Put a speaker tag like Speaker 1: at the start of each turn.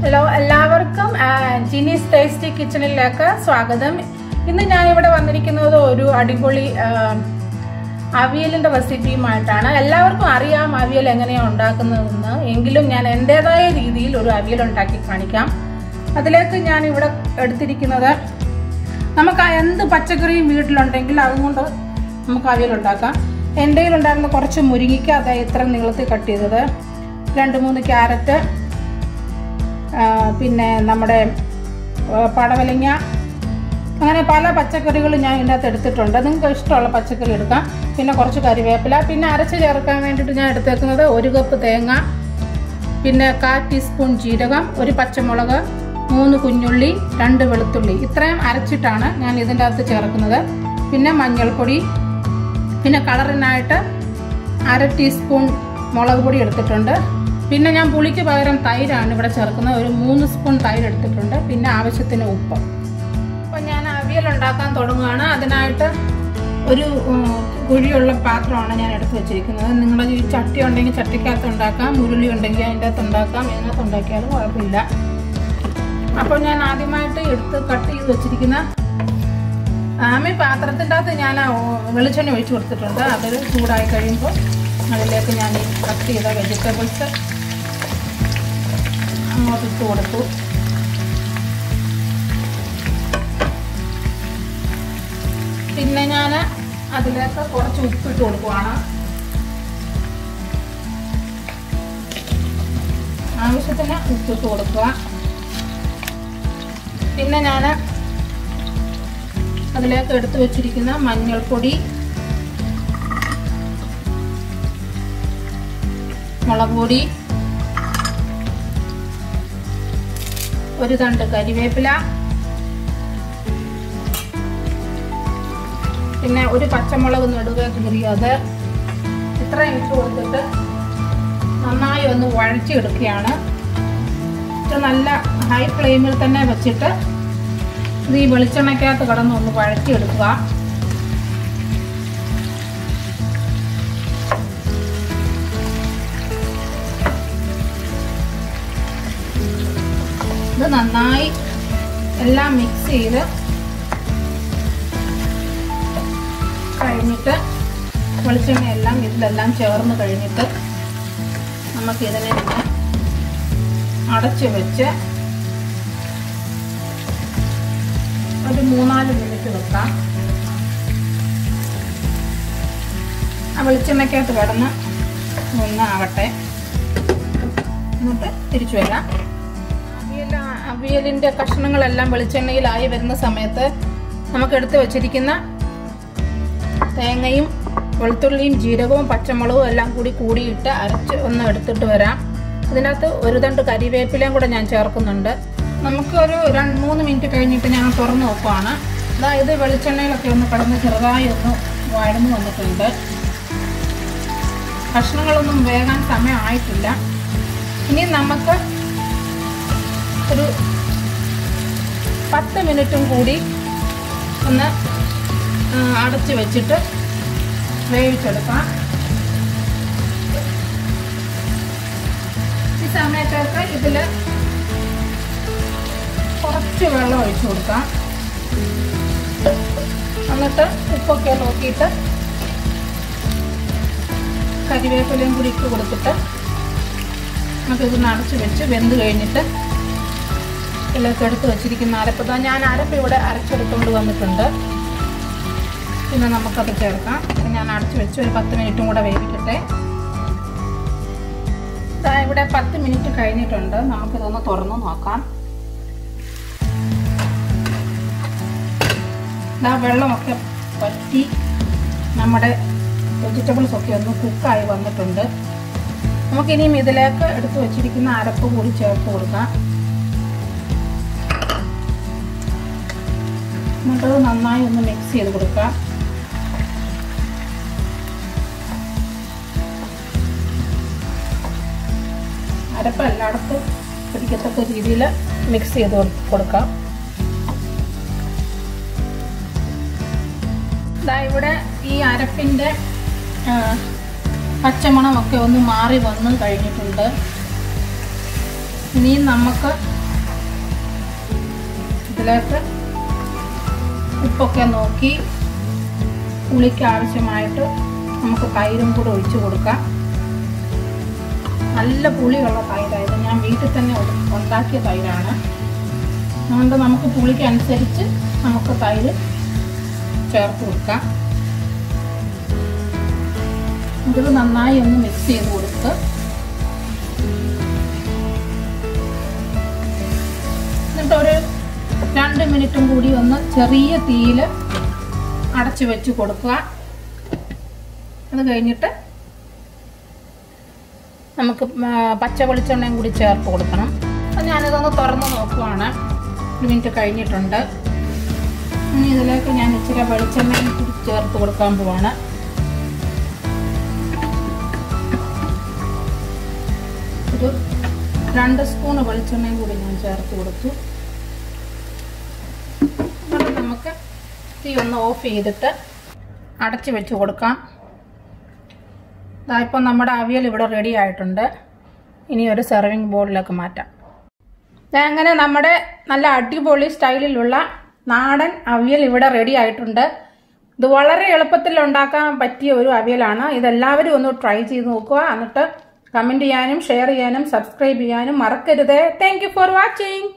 Speaker 1: Hello, എല്ലാവർക്കും Jini's tasty കിച്ചണിലേക്ക് സ്വാഗതം. ഇന്ന് ഞാൻ ഇവിടെ വന്നിരിക്കുന്നത് ഒരു അടിപൊളി അവിയലിൻ്റെ റെസിപ്പിയുമായിട്ടാണ്. എല്ലാവർക്കും അറിയാം അവിയൽ എങ്ങനെയാണ് ഉണ്ടാക്കുന്നതെന്ന്. എങ്കിലും ഞാൻ എൻ്റെതായ രീതിയിൽ ഒരു അവിയൽ ഉണ്ടാക്കി കാണിക്കാം. അതിലേക്ക് ഞാൻ ഇവിടെ എടുത്തിരിക്കുന്നത്, നമുക്ക് എന്ത് പച്ചക്കറിയും വീട്ടിലുണ്ടെങ്കിൽ അതുകൊണ്ട് നമുക്ക് അവിയൽ ഉണ്ടാക്കാം. എൻ്റെ കയ്യിലുണ്ടായിരുന്ന കുറച്ച് മുരിങ്ങയ്ക്ക, അതായത് ഇത്ര നീളത്തിൽ കട്ട് ചെയ്തത്, 2-3 ക്യാരറ്റ്, പിന്നെ നമ്മുടെ പടവലങ്ങ, അങ്ങനെ പല പച്ചക്കറികളും ഞാൻ ഇതിൻ്റെ അകത്ത് എടുത്തിട്ടുണ്ട്. നിങ്ങൾക്ക് ഇഷ്ടമുള്ള പച്ചക്കറി എടുക്കാം. പിന്നെ കുറച്ച് കറിവേപ്പില, പിന്നെ അരച്ച് ചേർക്കാൻ വേണ്ടിയിട്ട് ഞാൻ എടുത്തേക്കുന്നത് 1 കപ്പ് തേങ്ങ, പിന്നെ 1/4 ടീസ്പൂൺ ജീരകം, 1 പച്ചമുളക്, 3 കുഞ്ഞുള്ളി, 2 വെളുത്തുള്ളി. ഇത്രയും അരച്ചിട്ടാണ് ഞാൻ ഇതിൻ്റെ അകത്ത് ചേർക്കുന്നത്. പിന്നെ മഞ്ഞൾപ്പൊടി, പിന്നെ കളറിനായിട്ട് 1/2 ടീസ്പൂൺ മുളക് പൊടി എടുത്തിട്ടുണ്ട്. പിന്നെ ഞാൻ പുളിക്ക് പകരം തൈരാണ് ഇവിടെ ചേർക്കുന്നത്. ഒരു 3 സ്പൂൺ തൈര് എടുത്തിട്ടുണ്ട്. പിന്നെ ആവശ്യത്തിന് ഉപ്പ്. അപ്പം ഞാൻ അവിയൽ ഉണ്ടാക്കാൻ തുടങ്ങുകയാണ്. അതിനായിട്ട് ഒരു കുഴിയുള്ള പാത്രമാണ് ഞാൻ എടുത്ത് വെച്ചിരിക്കുന്നത്. നിങ്ങളുടെ ഈ ചട്ടി ഉണ്ടെങ്കിൽ ചട്ടിക്കകത്ത് ഉണ്ടാക്കാം, ഉരുളി ഉണ്ടെങ്കിൽ അതിൻ്റെ അകത്ത് ഉണ്ടാക്കാം, ഇതിനകത്ത് ഉണ്ടാക്കിയാലും കുഴപ്പമില്ല. അപ്പോൾ ഞാൻ ആദ്യമായിട്ട് എടുത്ത് കട്ട് ചെയ്ത് വെച്ചിരിക്കുന്ന പാത്രത്തിൻ്റെ അകത്ത് ഞാൻ വെളിച്ചെണ്ണ ഒഴിച്ച് കൊടുത്തിട്ടുണ്ട്. അത് ചൂടായി കഴിയുമ്പോൾ അതിലേക്ക് ഞാൻ ഈ കട്ട് ചെയ്ത വെജിറ്റബിൾസ് അങ്ങോട്ട് ഇട്ട് കൊടുത്തു. പിന്നെ ഞാൻ അതിലേക്ക് കുറച്ച് ഉപ്പിട്ട് കൊടുക്കുവാണ്. ആവശ്യത്തിന് ഉപ്പിട്ട് കൊടുക്കുക. പിന്നെ ഞാൻ അതിലേക്ക് എടുത്തു വെച്ചിരിക്കുന്ന മഞ്ഞൾപ്പൊടി, മുളക് പൊടി, 1 തണ്ട് കരിവേപ്പില, പിന്നെ 1 പച്ചമുളക് നെടുക കീറിയത്, ഇത്രയും ഇട്ട് കൊടുത്തിട്ട് നന്നായി ഒന്ന് വഴച്ചെടുക്കുകയാണ്. ഇത് നല്ല ഹൈ ഫ്ലെയിമിൽ തന്നെ വെച്ചിട്ട് ഇത് ഈ വെളിച്ചെണ്ണയ്ക്കകത്ത് കിടന്ന് ഒന്ന് വഴച്ചെടുക്കുക. ഇത് നന്നായി എല്ലാം മിക്സ് ചെയ്ത് കഴിഞ്ഞിട്ട് വെളിച്ചെണ്ണയെല്ലാം ഇതിലെല്ലാം ചേർന്ന് കഴിഞ്ഞിട്ട് നമുക്കിതിനെ പിന്നെ അടച്ച് വെച്ച് ഒരു 3-4 മിനിറ്റ് വെക്കാം. ആ വെളിച്ചെണ്ണയ്ക്കകത്ത് കിടന്ന് ഒന്നാവട്ടെ, എന്നിട്ട് തിരിച്ചു വരാം. അവിയലിൻ്റെ കഷ്ണങ്ങളെല്ലാം വെളിച്ചെണ്ണയിലായി വരുന്ന സമയത്ത് നമുക്കെടുത്ത് വെച്ചിരിക്കുന്ന തേങ്ങയും വെളുത്തുള്ളിയും ജീരകവും പച്ചമുളകും എല്ലാം കൂടിയിട്ട് അരച്ച് ഒന്ന് എടുത്തിട്ട് വരാം. ഇതിനകത്ത് 1 തണ്ട് കരിവേപ്പിലയും കൂടെ ഞാൻ ചേർക്കുന്നുണ്ട്. നമുക്കൊരു 2-3 മിനിറ്റ് കഴിഞ്ഞിട്ട് ഞാൻ തുറന്ന് നോക്കുവാണ്. അതായത് വെളിച്ചെണ്ണയിലൊക്കെ ഒന്ന് കിടന്ന് ചെറുതായി ഒന്ന് വഴന്നു വന്നിട്ടുണ്ട്. കഷ്ണങ്ങളൊന്നും വേകാൻ സമയമായിട്ടില്ല. ഇനി നമുക്ക് ഒരു 10 മിനിറ്റും കൂടി ഒന്ന് അടച്ച് വെച്ചിട്ട് വേവിച്ചെടുക്കാം. ഈ സമയത്തൊക്കെ ഇതിൽ കുറച്ച് വെള്ളം ഒഴിച്ചു കൊടുക്കാം. എന്നിട്ട് ഉപ്പൊക്കെ നോക്കിയിട്ട് കരിവേപ്പിലയും കൂടി ഇട്ട് കൊടുത്തിട്ട് നമുക്കിതൊന്ന് അടച്ച് വെച്ച് വെന്ത് കഴിഞ്ഞിട്ട് ഇതിലേക്ക് എടുത്ത് വെച്ചിരിക്കുന്ന അരപ്പ്, ഞാൻ അരപ്പ് ഇവിടെ അരച്ചെടുത്തുകൊണ്ട് വന്നിട്ടുണ്ട്. പിന്നെ നമുക്കത് ചേർക്കാം. ഞാൻ അടച്ച് വെച്ച് ഒരു 10 മിനിറ്റും കൂടെ വേവിക്കട്ടെ. ഇവിടെ 10 മിനിറ്റ് കഴിഞ്ഞിട്ടുണ്ട്. നമുക്കിതൊന്ന് തുറന്ന് നോക്കാം. വെള്ളമൊക്കെ വറ്റി നമ്മുടെ വെജിറ്റബിൾസ് ഒക്കെ ഒന്ന് കുക്കായി വന്നിട്ടുണ്ട്. നമുക്കിനിയും ഇതിലേക്ക് എടുത്ത് വെച്ചിരിക്കുന്ന അരപ്പ് കൂടി ചേർത്ത് കൊടുക്കാം. എന്നിട്ട് നന്നായി ഒന്ന് മിക്സ് ചെയ്ത് കൊടുക്കാം. അരപ്പ് എല്ലായിടത്തും പിടിക്കത്തക്ക രീതിയിൽ മിക്സ് ചെയ്ത് കൊടുക്കാം. ഇവിടെ ഈ അരപ്പിൻ്റെ പച്ചമണമൊക്കെ ഒന്ന് മാറി വന്ന് കഴിഞ്ഞിട്ടുണ്ട്. ഇനി നമുക്ക് ഇതിലേക്ക് ഉപ്പൊക്കെ നോക്കി പുളിക്ക് ആവശ്യമായിട്ട് നമുക്ക് തൈരും കൂടെ ഒഴിച്ചു കൊടുക്കാം. നല്ല പുളിയുള്ള തൈരായത്, ഞാൻ വീട്ടിൽ തന്നെ ഉണ്ടാക്കിയ തൈരാണ്. അതുകൊണ്ട് നമുക്ക് പുളിക്ക് അനുസരിച്ച് നമുക്ക് തൈര് ചേർത്ത് കൊടുക്കാം. ഇത് നന്നായി ഒന്ന് മിക്സ് ചെയ്ത് കൊടുത്ത് എന്നിട്ടൊരു 2 മിനിറ്റും കൂടി ഒന്ന് ചെറിയ തീയിൽ അടച്ചു വെച്ച് കൊടുക്കുക. അത് കഴിഞ്ഞിട്ട് നമുക്ക് പച്ച വെളിച്ചെണ്ണയും കൂടി ചേർത്ത് കൊടുക്കണം. അപ്പം ഞാനിതൊന്ന് തുറന്ന് നോക്കുവാണ്. 1 മിനിറ്റ് കഴിഞ്ഞിട്ടുണ്ട്. ഇനി ഇതിലേക്ക് ഞാൻ ഇച്ചിരി വെളിച്ചെണ്ണയും കൂടി ചേർത്ത് കൊടുക്കാൻ പോവാണ്. ഒരു 2 സ്പൂൺ വെളിച്ചെണ്ണയും കൂടി ഞാൻ ചേർത്ത് കൊടുത്തു. എന്നിട്ട് നമുക്ക് തീ ഒന്ന് ഓഫ് ചെയ്തിട്ട് അടച്ചു വെച്ച് കൊടുക്കാം. ഇപ്പം നമ്മുടെ അവിയൽ ഇവിടെ റെഡി ആയിട്ടുണ്ട്. ഇനി ഒരു സെർവിങ് ബോളിലേക്ക് മാറ്റാം. അങ്ങനെ നമ്മുടെ നല്ല അടിപൊളി സ്റ്റൈലിലുള്ള നാടൻ അവിയൽ ഇവിടെ റെഡി ആയിട്ടുണ്ട്. ഇത് വളരെ എളുപ്പത്തിൽ ഉണ്ടാക്കാൻ പറ്റിയ ഒരു അവിയലാണ്. ഇതെല്ലാവരും ഒന്ന് ട്രൈ ചെയ്ത് നോക്കുക. എന്നിട്ട് കമൻറ്റ് ചെയ്യാനും ഷെയർ ചെയ്യാനും സബ്സ്ക്രൈബ് ചെയ്യാനും മറക്കരുത്. Thank you for watching.